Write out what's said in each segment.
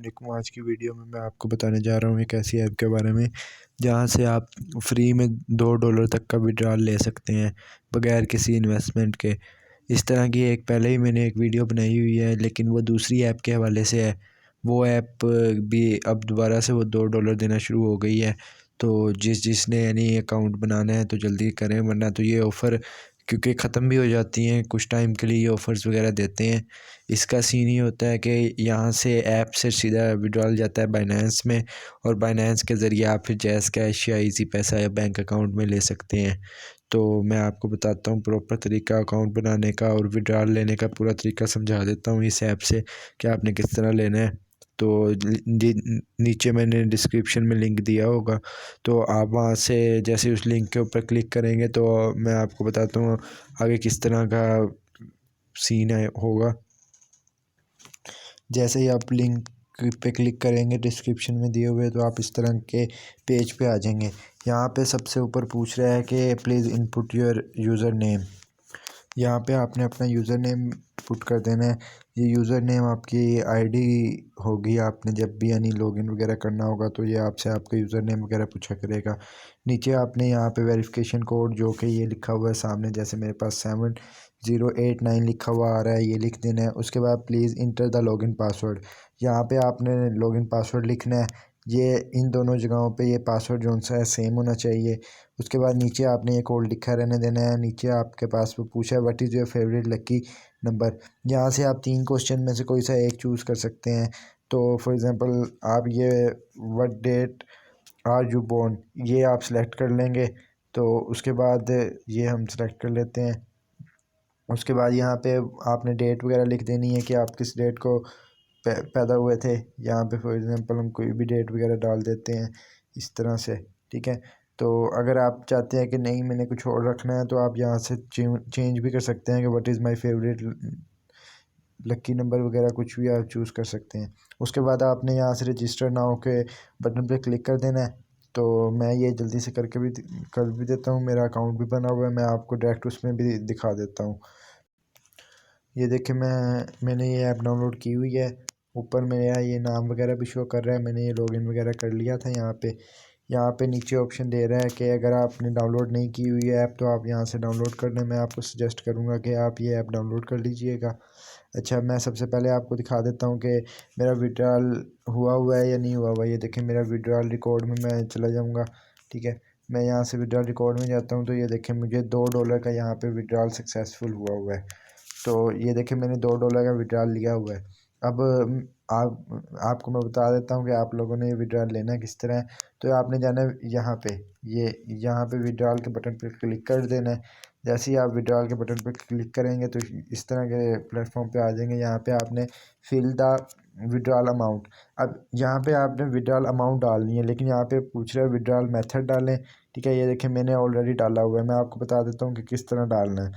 वालेकुम। आज की वीडियो में मैं आपको बताने जा रहा हूँ एक ऐसी ऐप के बारे में जहाँ से आप फ्री में $2 तक का विड्रॉल ले सकते हैं बगैर किसी इन्वेस्टमेंट के। इस तरह की एक पहले ही मैंने एक वीडियो बनाई हुई है, लेकिन वो दूसरी ऐप के हवाले से है। वो ऐप भी अब दोबारा से वो $2 देना शुरू हो गई है। तो जिसने यानी अकाउंट बनाना है तो जल्दी करें, वरना तो ये ऑफ़र क्योंकि ख़त्म भी हो जाती हैं, कुछ टाइम के लिए ये ऑफ़र्स वगैरह देते हैं। इसका सीन ये होता है कि यहाँ से ऐप से सीधा विड्रॉल जाता है बाइनेंस में, और बाइनेंस के ज़रिए आप फिर जैज़ कैश या इजी पैसा या बैंक अकाउंट में ले सकते हैं। तो मैं आपको बताता हूँ प्रॉपर तरीका अकाउंट बनाने का और विड्रॉल लेने का पूरा तरीका समझा देता हूँ इस ऐप से कि आपने किस तरह लेना है। तो नीचे मैंने डिस्क्रिप्शन में लिंक दिया होगा, तो आप वहाँ से जैसे उस लिंक के ऊपर क्लिक करेंगे तो मैं आपको बताता हूँ आगे किस तरह का सीन है होगा। जैसे ही आप लिंक पे क्लिक करेंगे डिस्क्रिप्शन में दिए हुए, तो आप इस तरह के पेज पे आ जाएंगे। यहाँ पे सबसे ऊपर पूछ रहा है कि please input your user name. यहाँ पे आपने अपना यूज़र नेम पुट कर देना है। ये यूज़र नेम आपकी आईडी होगी, आपने जब भी यानी लॉगिन वगैरह करना होगा तो ये आपसे आपका यूज़र नेम वगैरह पूछा करेगा। नीचे आपने यहाँ पे वेरिफिकेशन कोड जो कि ये लिखा हुआ है सामने, जैसे मेरे पास 7089 लिखा हुआ आ रहा है, ये लिख देना है। उसके बाद please enter the login password. यहाँ पे आपने लॉगिन पासवर्ड लिखना है। ये इन दोनों जगहों पे ये पासवर्ड जो सा है सेम होना चाहिए। उसके बाद नीचे आपने ये कोड लिखा रहने देना है। नीचे आपके पास वो पूछा है what is your favourite lucky number. यहाँ से आप 3 क्वेश्चन में से कोई सा एक चूज़ कर सकते हैं। तो फॉर एग्ज़ाम्पल आप ये what date are you born ये आप सेलेक्ट कर लेंगे। तो उसके बाद ये हम सेलेक्ट कर लेते हैं। उसके बाद यहाँ पे आपने डेट वगैरह लिख देनी है कि आप किस डेट को पैदा हुए थे। यहाँ पे फॉर एग्ज़ाम्पल हम कोई भी डेट वगैरह डाल देते हैं इस तरह से, ठीक है। तो अगर आप चाहते हैं कि नहीं मैंने कुछ और रखना है, तो आप यहाँ से चेंज भी कर सकते हैं कि what is my favourite lucky number वगैरह कुछ भी आप चूज़ कर सकते हैं। उसके बाद आपने यहाँ से रजिस्टर नाउ के बटन पे क्लिक कर देना है। तो मैं ये जल्दी से करके भी कर भी देता हूँ, मेरा अकाउंट भी बना हुआ है, मैं आपको डायरेक्ट उसमें भी दिखा देता हूँ। ये देखिए मैंने ये ऐप डाउनलोड की हुई है। ऊपर मेरा ये नाम वगैरह भी शो कर रहा है, मैंने ये लॉगिन वगैरह कर लिया था। यहाँ पे नीचे ऑप्शन दे रहा है कि अगर आपने डाउनलोड नहीं की हुई है ऐप तो आप यहाँ से डाउनलोड कर लें। मैं आपको सजेस्ट करूँगा कि आप ये ऐप डाउनलोड कर लीजिएगा। अच्छा, मैं सबसे पहले आपको दिखा देता हूँ कि मेरा विड्रॉल हुआ है या नहीं हुआ हुआ। ये देखिए मेरा विड्रॉल रिकॉर्ड में मैं चला जाऊँगा, ठीक है। मैं यहाँ से विड्रॉल रिकॉर्ड में जाता हूँ तो ये देखें मुझे $2 का यहाँ पे विड्रॉल सक्सेसफुल हुआ हुआ है। तो ये देखिए मैंने $2 का विड्रॉल लिया हुआ है। अब आपको मैं बता देता हूँ कि आप लोगों ने ये विड्रॉल लेना किस तरह है। तो आपने जाना है यहाँ पे, ये यहाँ पे विड्रॉल के बटन पे क्लिक कर देना है। जैसे ही आप विड्रॉल के बटन पे क्लिक करेंगे तो इस तरह के प्लेटफॉर्म पे आ जाएंगे। यहाँ पे आपने फिल द विड्रॉल अमाउंट। अब यहाँ पे आपने विड्रॉल अमाउंट डालनी है, लेकिन यहाँ पे पूछ रहा है विड्रॉल मेथड डालें, ठीक है। ये देखिए मैंने ऑलरेडी डाला हुआ है। मैं आपको बता देता हूँ कि किस तरह डालना है।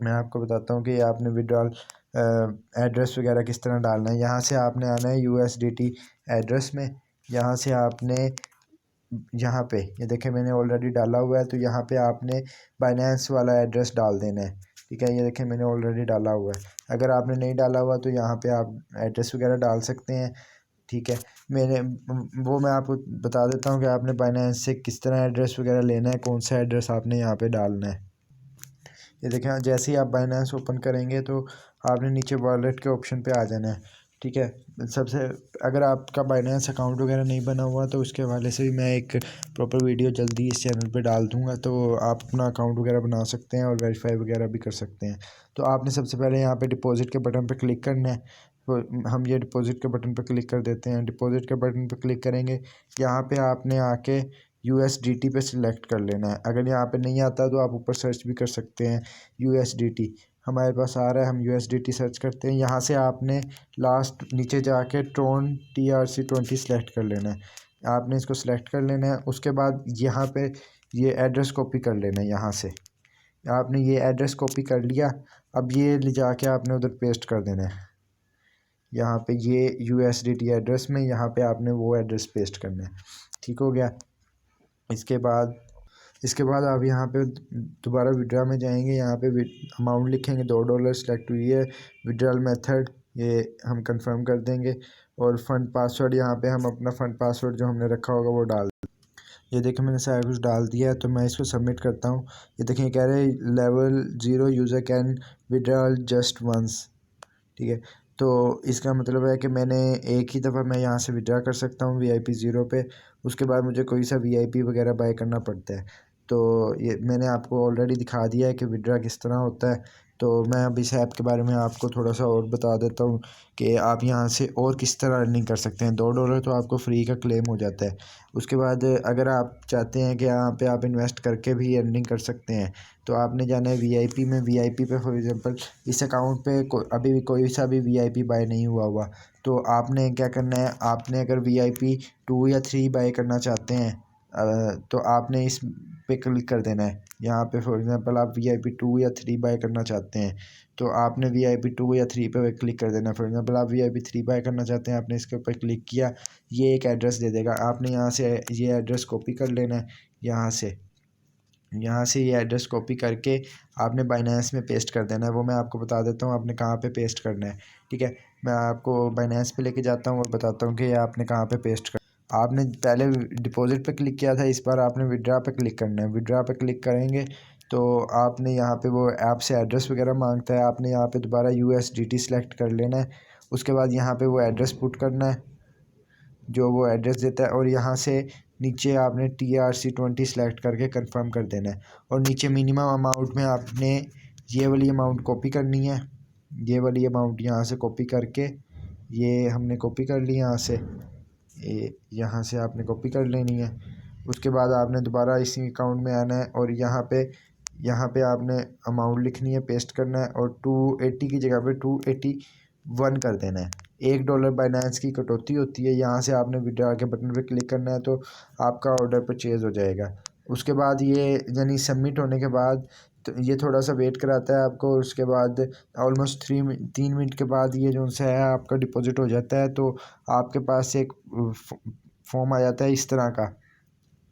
मैं आपको बताता हूँ कि आपने विड्रॉल एड्रेस वगैरह किस तरह डालना है। यहाँ से आपने आना है USDT एड्रेस में। यहाँ से आपने यहाँ पे ये देखें मैंने ऑलरेडी डाला हुआ है, तो यहाँ पे आपने बाइनेंस वाला एड्रेस डाल देना है, ठीक है। ये देखें मैंने ऑलरेडी डाला हुआ है। अगर आपने नहीं डाला हुआ तो यहाँ पे आप एड्रेस वगैरह डाल सकते हैं, ठीक है। मैं आपको बता देता हूँ कि आपने बाइनेंस से किस तरह एड्रेस वगैरह लेना है, कौन सा एड्रेस आपने यहाँ पे डालना है। ये देखें जैसे ही आप बाइनेंस ओपन करेंगे तो आपने नीचे वॉलेट के ऑप्शन पे आ जाना है, ठीक है। सबसे अगर आपका बाइनेंस अकाउंट वगैरह नहीं बना हुआ तो उसके हवाले से भी मैं एक प्रॉपर वीडियो जल्दी इस चैनल पे डाल दूँगा, तो आप अपना अकाउंट वगैरह बना सकते हैं और वेरीफाई वगैरह भी कर सकते हैं। तो आपने सबसे पहले यहाँ पे डिपॉजिट के बटन पे क्लिक करना है। तो हम ये डिपॉजिट के बटन पे क्लिक कर देते हैं। डिपॉजिट के बटन पे क्लिक करेंगे, यहाँ पे आपने आके USDT पे सिलेक्ट कर लेना है। अगर यहाँ पे नहीं आता तो आप ऊपर सर्च भी कर सकते हैं USDT। हमारे पास आ रहा है, हम USDT सर्च करते हैं। यहाँ से आपने लास्ट नीचे जाके ट्रोन TRC20 सेलेक्ट कर लेना है। आपने इसको सेलेक्ट कर लेना है। उसके बाद यहाँ पे ये एड्रेस कॉपी कर लेना है। यहाँ से आपने ये एड्रेस कॉपी कर लिया। अब ये ले जाके आपने उधर पेस्ट कर देना है। यहाँ पे ये USDT एड्रेस में यहाँ पे आपने वो एड्रेस पेस्ट करना है, ठीक हो गया। इसके बाद आप यहाँ पे दोबारा विड्रा में जाएंगे। यहाँ पे अमाउंट लिखेंगे $2 सेलेक्ट हुई है। विड्रॉल मेथड ये हम कंफर्म कर देंगे। और फ़ंड पासवर्ड यहाँ पे हम अपना फ़ंड पासवर्ड जो हमने रखा होगा वो डाल। ये देखिए मैंने सारा कुछ डाल दिया है, तो मैं इसको सबमिट करता हूँ। ये देखिए कह रहे हैं level 0 user can withdrawal just once. ठीक है, तो इसका मतलब है कि मैंने एक ही दफ़ा मैं यहाँ से विड्रा कर सकता हूँ VIP 0 पे। उसके बाद मुझे कोई सा VIP वगैरह बाय करना पड़ता है। तो ये मैंने आपको ऑलरेडी दिखा दिया है कि विड्रा किस तरह होता है। तो मैं अब इस ऐप के बारे में आपको थोड़ा सा और बता देता हूँ कि आप यहाँ से और किस तरह अर्निंग कर सकते हैं। $2 तो आपको फ्री का क्लेम हो जाता है। उसके बाद अगर आप चाहते हैं कि यहाँ पे आप इन्वेस्ट करके भी अर्निंग कर सकते हैं, तो आपने जाना है VIP में। VIP पे फॉर एग्ज़ाम्पल इस अकाउंट पे अभी भी कोई सा भी VIP बाय नहीं हुआ, तो आपने क्या करना है, आपने अगर VIP 2 या 3 बाय करना चाहते हैं तो आपने इस पे क्लिक कर देना है। यहाँ पे फॉर एग्ज़ाम्पल आप VIP 2 या 3 बाय करना चाहते हैं, तो आपने VIP 2 या 3 पे क्लिक कर देना है। फॉर एग्ज़ाम्पल आप VIP 3 बाय करना चाहते हैं, आपने इसके ऊपर क्लिक किया, ये एक एड्रेस दे देगा। आपने यहाँ से ये एड्रेस कॉपी कर लेना है। यहाँ से ये एड्रेस कॉपी करके आपने बाइनेंस में पेस्ट कर देना है। वो मैं आपको बता देता हूँ आपने कहाँ पे पेस्ट करना है। ठीक है, मैं आपको बाइनेंस पे लेके जाता हूँ और बताता हूँ कि ये आपने कहाँ पे पेस्ट कर। आपने पहले डिपॉजिट पे क्लिक किया था, इस बार आपने विड्रा पे क्लिक करना है। विड्रा पे क्लिक करेंगे तो आपने यहाँ पे वो ऐप से एड्रेस वगैरह मांगता है, आपने यहाँ पे दोबारा USDT सेलेक्ट कर लेना है। उसके बाद यहाँ पे वो एड्रेस पुट करना है जो वो एड्रेस देता है, और यहाँ से नीचे आपने TRC20 सेलेक्ट करके कंफर्म कर देना है। और नीचे मिनिमम अमाउंट में आपने ये वाली अमाउंट कॉपी करनी है। ये वाली अमाउंट यहाँ से कॉपी करके, ये हमने कॉपी कर ली यहाँ से, ये यहाँ से आपने कॉपी कर लेनी है। उसके बाद आपने दोबारा इसी अकाउंट में आना है और यहाँ पे आपने अमाउंट लिखनी है, पेस्ट करना है, और 280 की जगह पे 281 कर देना है। $1 बाइनेंस की कटौती होती है। यहाँ से आपने विड्रा के बटन पे क्लिक करना है तो आपका ऑर्डर परचेज़ हो जाएगा। उसके बाद ये यानी सबमिट होने के बाद तो ये थोड़ा सा वेट कराता है आपको। उसके बाद ऑलमोस्ट 3 मिनट के बाद ये जो सा है आपका डिपॉजिट हो जाता है। तो आपके पास एक फॉर्म आ जाता है इस तरह का।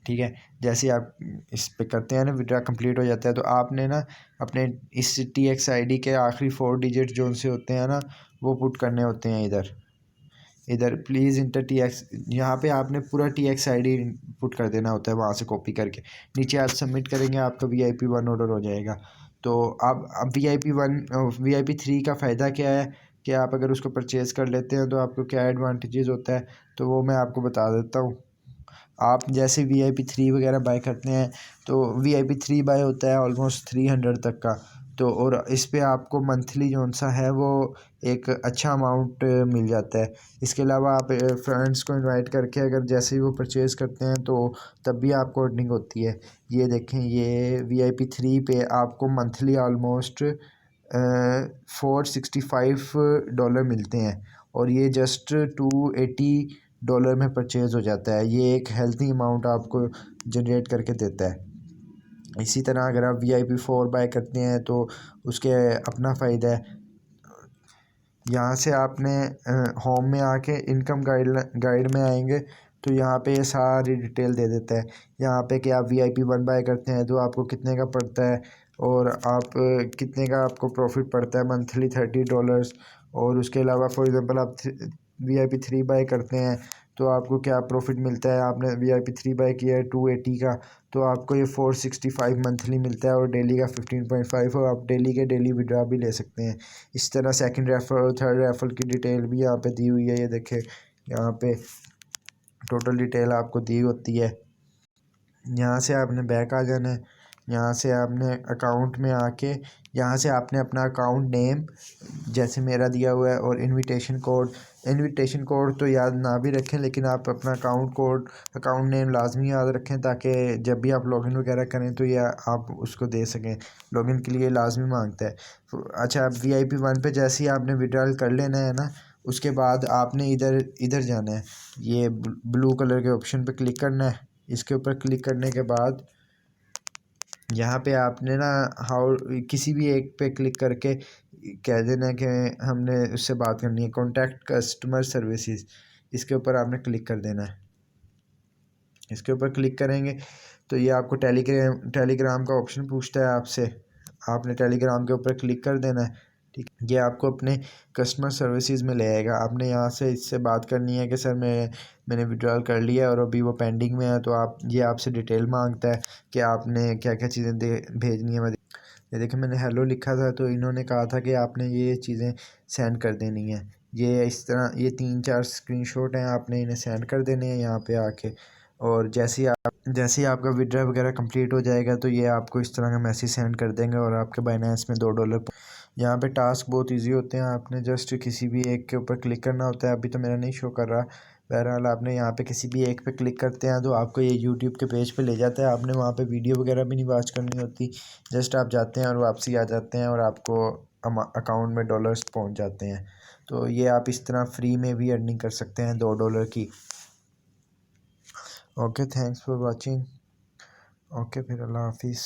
ठीक है, जैसे आप इस पे करते हैं ना, विड्रा कंप्लीट हो जाता है, तो आपने ना अपने इस TXID के आखिरी 4 डिजिट जो से होते हैं ना, वो पुट करने होते हैं इधर। इधर प्लीज़ इंटर TX, यहाँ पे आपने पूरा TXID पुट कर देना होता है, वहाँ से कॉपी करके नीचे आप सबमिट करेंगे, आपका VIP 1 ऑर्डर हो जाएगा। तो अब VIP 3 का फ़ायदा क्या है कि आप अगर उसको परचेज़ कर लेते हैं तो आपको क्या एडवांटेजेस होता है, तो वो मैं आपको बता देता हूँ। आप जैसे VIP 3 वगैरह बाय करते हैं तो VIP 3 बाय होता है ऑलमोस्ट 300 तक का। तो और इस पे आपको मंथली जौन सा है वो एक अच्छा अमाउंट मिल जाता है। इसके अलावा आप फ्रेंड्स को इनवाइट करके अगर जैसे ही वो परचेज़ करते हैं तो तब भी आपको अर्निंग होती है। ये देखें, ये VIP 3 पे आपको मंथली ऑलमोस्ट $465 मिलते हैं, और ये जस्ट $280 में परचेज़ हो जाता है। ये एक हेल्थी अमाउंट आपको जनरेट करके देता है। इसी तरह अगर आप VIP 4 बाय करते हैं तो उसके अपना फ़ायदा है। यहाँ से आपने होम में आके इनकम गाइड में आएंगे तो यहाँ पे ये सारी डिटेल दे देता है। यहाँ पे कि आप VIP 1 बाय करते हैं तो आपको कितने का पड़ता है, और आप कितने का आपको प्रॉफिट पड़ता है मंथली $30। और उसके अलावा फॉर एग्ज़ाम्पल आप VIP 3 बाय करते हैं तो आपको क्या प्रॉफिट मिलता है। आपने VIP 3 बाय किया है 280 का, तो आपको ये 465 मंथली मिलता है, और डेली का 15.5, और आप डेली के डेली विड्रा भी ले सकते हैं। इस तरह सेकंड रेफर और थर्ड रेफर की डिटेल भी यहाँ पे दी हुई है। ये देखें, यहाँ पे टोटल डिटेल आपको दी होती है। यहाँ से आपने बैक आ जाना है। यहाँ से आपने अकाउंट में आके यहाँ से आपने अपना अकाउंट नेम जैसे मेरा दिया हुआ है और इनविटेशन कोड तो याद ना भी रखें, लेकिन आप अपना अकाउंट नेम लाजमी याद रखें ताकि जब भी आप लॉगिन वगैरह करें तो या आप उसको दे सकें। लॉगिन के लिए लाजमी मांगता है। अच्छा, आप VIP 1 पे जैसे ही आपने विड्रॉल कर लेना है ना, उसके बाद आपने इधर इधर जाना है, ये ब्लू कलर के ऑप्शन पे क्लिक करना है। इसके ऊपर क्लिक करने के बाद यहाँ पे आपने ना हाउ किसी भी एक पे क्लिक करके कह देना कि हमने उससे बात करनी है, कॉन्टैक्ट कस्टमर सर्विसेज। इसके ऊपर आपने क्लिक कर देना है। इसके ऊपर क्लिक करेंगे तो ये आपको टेलीग्राम का ऑप्शन पूछता है आपसे, आपने टेलीग्राम के ऊपर क्लिक कर देना है। ठीक, ये आपको अपने कस्टमर सर्विसेज में ले आएगा। आपने यहाँ से इससे बात करनी है कि सर मैंने विड्रॉल कर लिया और अभी वो पेंडिंग में है, तो आप ये आपसे डिटेल मांगता है कि आपने क्या क्या चीज़ें भेजनी है। ये देखिए मैंने हेलो लिखा था, तो इन्होंने कहा था कि आपने ये चीज़ें सेंड कर देनी है। ये इस तरह ये 3-4 स्क्रीनशॉट हैं, आपने इन्हें सेंड कर देने हैं यहाँ पे आके। और जैसे ही आपका विड्रॉ वगैरह कंप्लीट हो जाएगा, तो ये आपको इस तरह का मैसेज सेंड कर देंगे और आपके बाइनेंस में $2। यहाँ पे टास्क बहुत इजी होते हैं, आपने जस्ट किसी भी एक के ऊपर क्लिक करना होता है। अभी तो मेरा नहीं शो कर रहा, बहरहाल आपने यहाँ पे किसी भी एक पे क्लिक करते हैं तो आपको ये यूट्यूब के पेज पे ले जाता है। आपने वहाँ पे वीडियो वगैरह भी नहीं वॉच करनी होती, जस्ट आप जाते हैं और वापसी आ जाते हैं और आपको अकाउंट में डॉलर्स पहुँच जाते हैं। तो ये आप इस तरह फ्री में भी अर्निंग कर सकते हैं $2 की। Okay, thanks for watching. Okay, फिर अल्लाह हाफिज़।